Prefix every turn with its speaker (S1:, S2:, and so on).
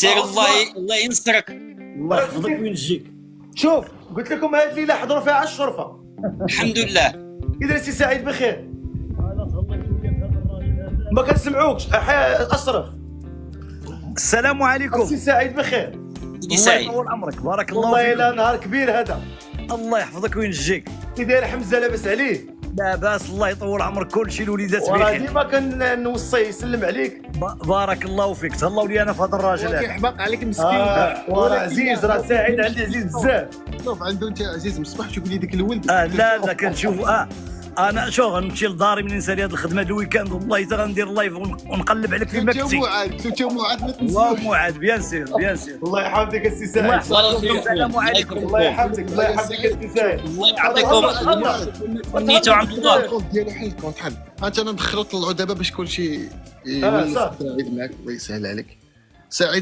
S1: سير الله ينصرك.
S2: الله يحفظك وينجيك.
S3: شوف قلت لكم هذه الليله حضروا فيها على الشرفه.
S1: الحمد لله.
S3: اذا سي سعيد بخير. ما كنسمعوكش اصرف.
S2: السلام عليكم.
S3: سي سعيد بخير.
S1: سيدي سعيد
S2: الله يطول عمرك، بارك الله
S3: والله
S2: فيك.
S3: الا نهار كبير هذا.
S2: الله يحفظك وينجيك.
S3: كي داير حمزه لاباس عليه؟
S2: لاباس، الله يطول عمرك، كلشي الوليدات
S3: وراه
S2: بخير.
S3: ديما كنوصي يسلم عليك.
S2: بارك الله فيك، تهلاو لي انا في هذا الراجل هذا.
S4: كيحماق عليك مسكين.
S3: وراه عزيز، راه سعيد عندي عزيز بزاف.
S4: شوف عنده انت عزيز مصباح، شوف لي ديك الولد.
S2: لا كنشوف انا شوف غنمشي لداري من نسالي هذه الخدمه الويكاند، والله حتى غندير لايف ونقلب عليك فيما كنتي.
S4: توتا موعد ما تنساش.
S2: وموعد بيان سير.
S3: الله يحفظك السي سعيد.
S2: السلام عليكم.
S3: الله يحفظك السي سعيد.
S1: الله يعطيكم نيتو عبد الله.
S4: ديالو حل الكونت حل. انت انا ندخلو طلعوا دابا باش كلشي
S3: صافي.
S4: يولي سعيد معاك، الله يسهل عليك. سعيد